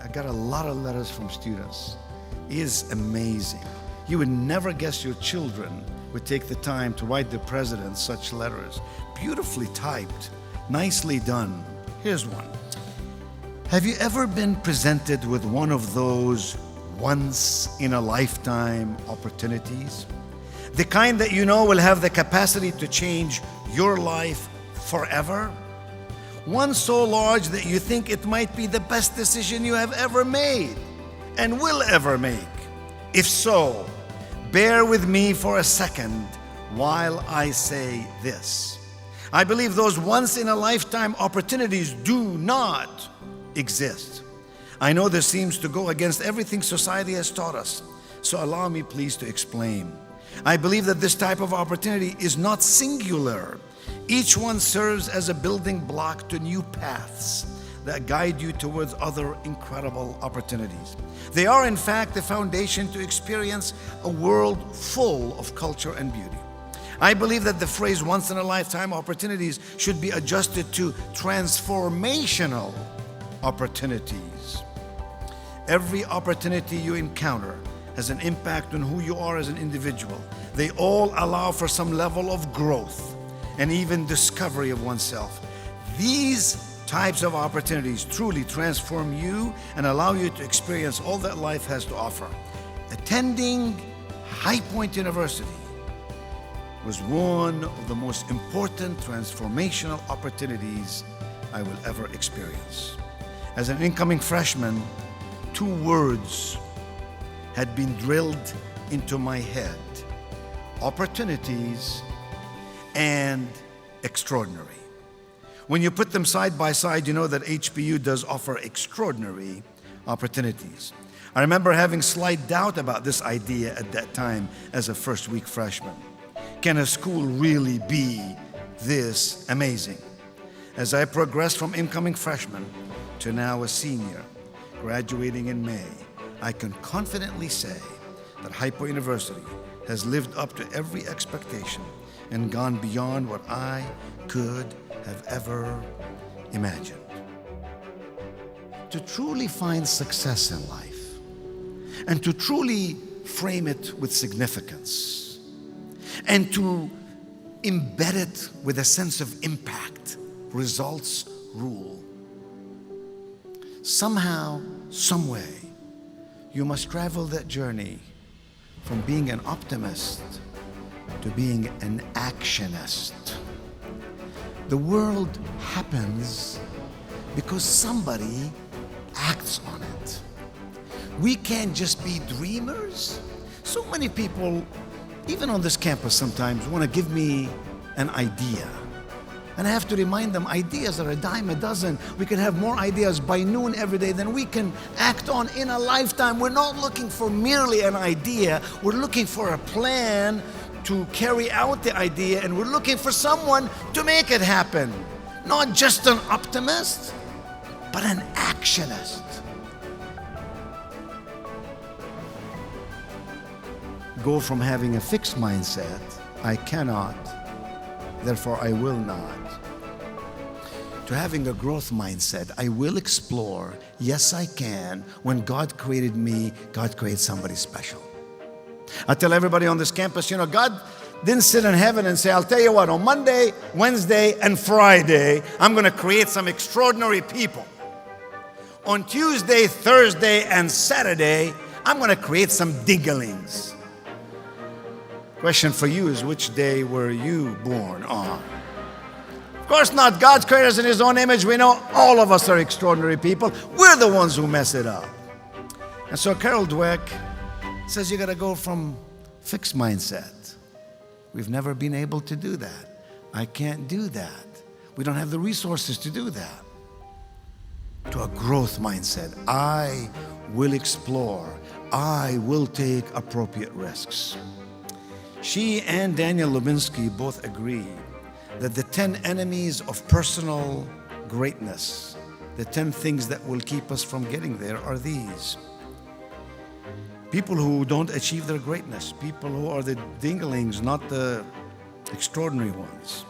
I got a lot of letters from students. It is amazing. You would never guess your children would take the time to write the president such letters. Beautifully typed, nicely done. Here's one. Have you ever been presented with one of those once-in-a-lifetime opportunities? The kind that you know will have the capacity to change your life forever? One so large that you think it might be the best decision you have ever made and will ever make. If so, bear with me for a second while I say this. I believe those once-in-a-lifetime opportunities do not exist. I know this seems to go against everything society has taught us, so allow me please to explain. I believe that this type of opportunity is not singular. Each one serves as a building block to new paths that guide you towards other incredible opportunities. They are, in fact, the foundation to experience a world full of culture and beauty. I believe that the phrase once-in-a-lifetime opportunities should be adjusted to transformational opportunities. Every opportunity you encounter has an impact on who you are as an individual. They all allow for some level of growth and even discovery of oneself. These types of opportunities truly transform you and allow you to experience all that life has to offer. Attending High Point University was one of the most important transformational opportunities I will ever experience. As an incoming freshman, 2 words had been drilled into my head: opportunities and extraordinary. When you put them side by side, you know that HPU does offer extraordinary opportunities. I remember having slight doubt about this idea at that time as a first-week freshman. Can a school really be this amazing? As I progressed from incoming freshman to now a senior, graduating in May, I can confidently say that High Point University has lived up to every expectation and gone beyond what I could have ever imagined. To truly find success in life and to truly frame it with significance and to embed it with a sense of impact, results rule. Somehow, some way, you must travel that journey from being an optimist to being an actionist. The world happens because somebody acts on it. We can't just be dreamers. So many people, even on this campus sometimes, want to give me an idea. And I have to remind them, ideas are a dime a dozen. We can have more ideas by noon every day than we can act on in a lifetime. We're not looking for merely an idea. We're looking for a plan to carry out the idea, and we're looking for someone to make it happen. Not just an optimist, but an actionist. Go from having a fixed mindset, I cannot, therefore I will not, to having a growth mindset, I will explore, yes I can. When God created me, God created somebody special. I tell everybody on this campus, God didn't sit in heaven and say, I'll tell you what, on Monday, Wednesday, and Friday, I'm going to create some extraordinary people. On Tuesday, Thursday, and Saturday, I'm going to create some dinglings. Question for you is, which day were you born on? Of course not. God's created us in His own image. We know all of us are extraordinary people. We're the ones who mess it up. And so Carol Dweck says you got to go from fixed mindset. We've never been able to do that. I can't do that. We don't have the resources to do that. To a growth mindset. I will explore. I will take appropriate risks. She and Daniel Lubinsky both agree that the 10 enemies of personal greatness, the 10 things that will keep us from getting there, are these. People who don't achieve their greatness, people who are the dinglings, not the extraordinary ones,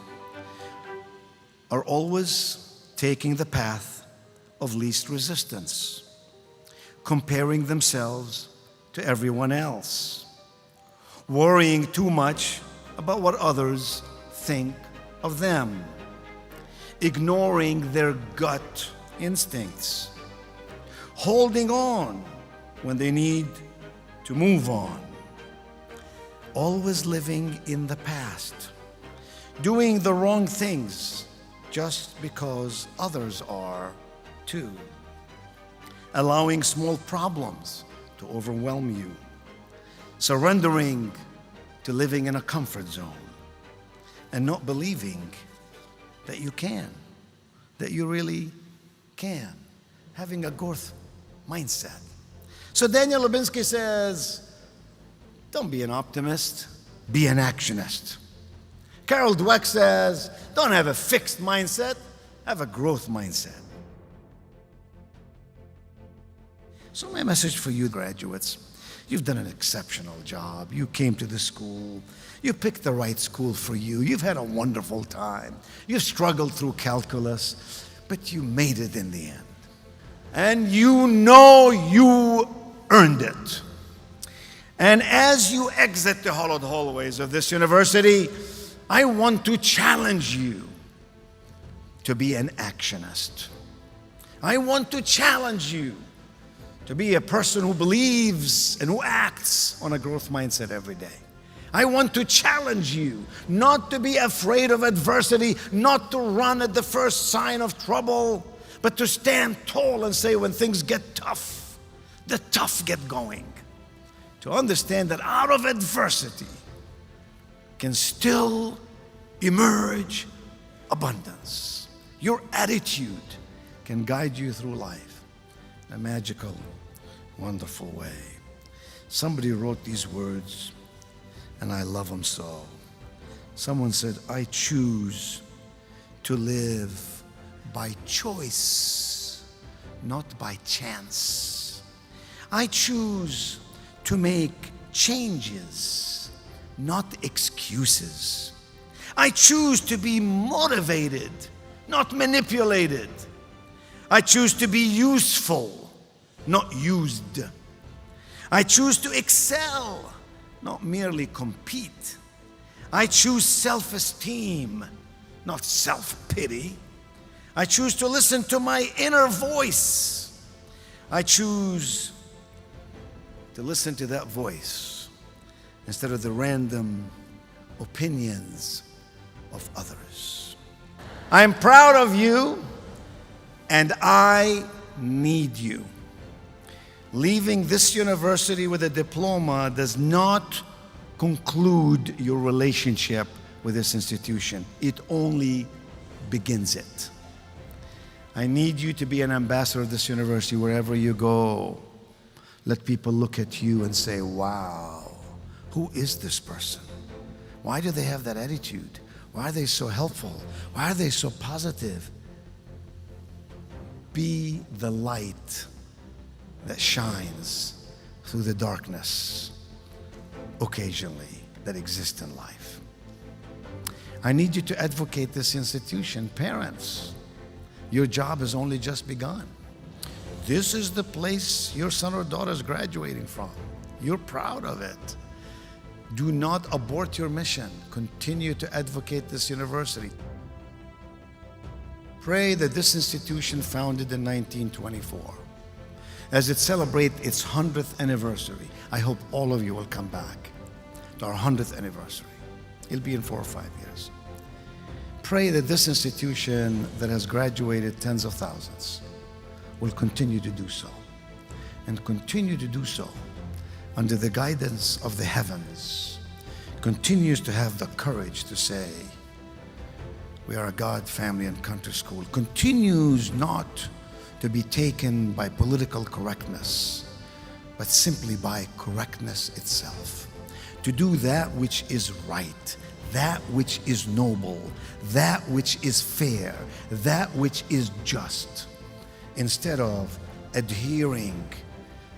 are always taking the path of least resistance. comparing themselves to everyone else, worrying too much about what others think of them, ignoring their gut instincts, holding on when they need to move on, always living in the past, doing the wrong things just because others are too, allowing small problems to overwhelm you, surrendering to living in a comfort zone, and not believing that you can, that you really can, having a growth mindset. So Daniel Lubinsky says, don't be an optimist, be an actionist. Carol Dweck says, don't have a fixed mindset, have a growth mindset. So my message for you graduates, you've done an exceptional job. You came to the school. You picked the right school for you. You've had a wonderful time. You've struggled through calculus, but you made it in the end. And you know you earned it. And as you exit the hollowed hallways of this university, I want to challenge you to be an actionist. I want to challenge you to be a person who believes and who acts on a growth mindset every day. I want to challenge you not to be afraid of adversity, not to run at the first sign of trouble, but to stand tall and say when things get tough, the tough get going. To understand that out of adversity can still emerge abundance. Your attitude can guide you through life in a magical, wonderful way. Somebody wrote these words, and I love them so. Someone said, I choose to live by choice, not by chance. I choose to make changes, not excuses. I choose to be motivated, not manipulated. I choose to be useful, not used. I choose to excel, not merely compete. I choose self-esteem, not self-pity. I choose to listen to my inner voice. I choose to listen to that voice instead of the random opinions of others. I'm proud of you, and I need you. Leaving this university with a diploma does not conclude your relationship with this institution. It only begins it. I need you to be an ambassador of this university wherever you go. Let people look at you and say, wow, who is this person? Why do they have that attitude? Why are they so helpful? Why are they so positive? Be the light that shines through the darkness occasionally that exists in life. I need you to advocate this institution. Parents, your job has only just begun. This is the place your son or daughter is graduating from. You're proud of it. Do not abort your mission. Continue to advocate this university. Pray that this institution, founded in 1924, as it celebrates its 100th anniversary, I hope all of you will come back to our 100th anniversary. It'll be in 4 or 5 years. Pray that this institution that has graduated tens of thousands will continue to do so, and continue to do so under the guidance of the heavens, continues to have the courage to say, we are a God, family, and country school, continues not to be taken by political correctness, but simply by correctness itself. To do that which is right, that which is noble, that which is fair, that which is just, instead of adhering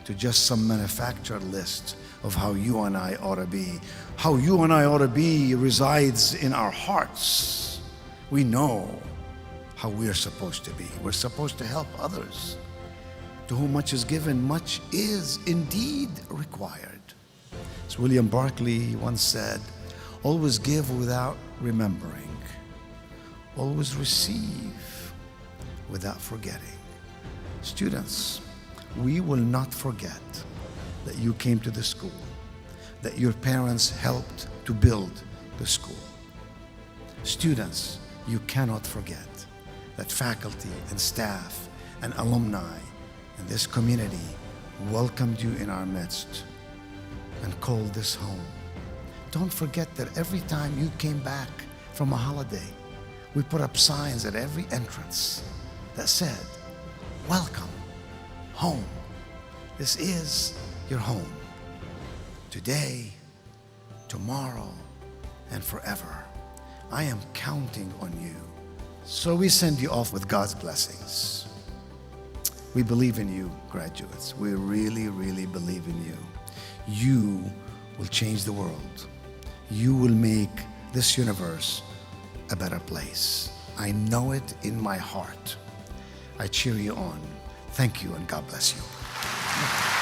to just some manufactured list of how you and I ought to be. How you and I ought to be resides in our hearts. We know how we're supposed to be. We're supposed to help others. To whom much is given, much is indeed required. As William Barclay once said, always give without remembering. Always receive without forgetting. Students, we will not forget that you came to the school, that your parents helped to build the school. Students, you cannot forget that faculty and staff and alumni in this community welcomed you in our midst and called this home. Don't forget that every time you came back from a holiday, we put up signs at every entrance that said, welcome home. This is your home. Today, tomorrow, and forever. I am counting on you. So we send you off with God's blessings. We believe in you, graduates. We really, really believe in you. You will change the world. You will make this universe a better place. I know it in my heart. I cheer you on. Thank you, and God bless you.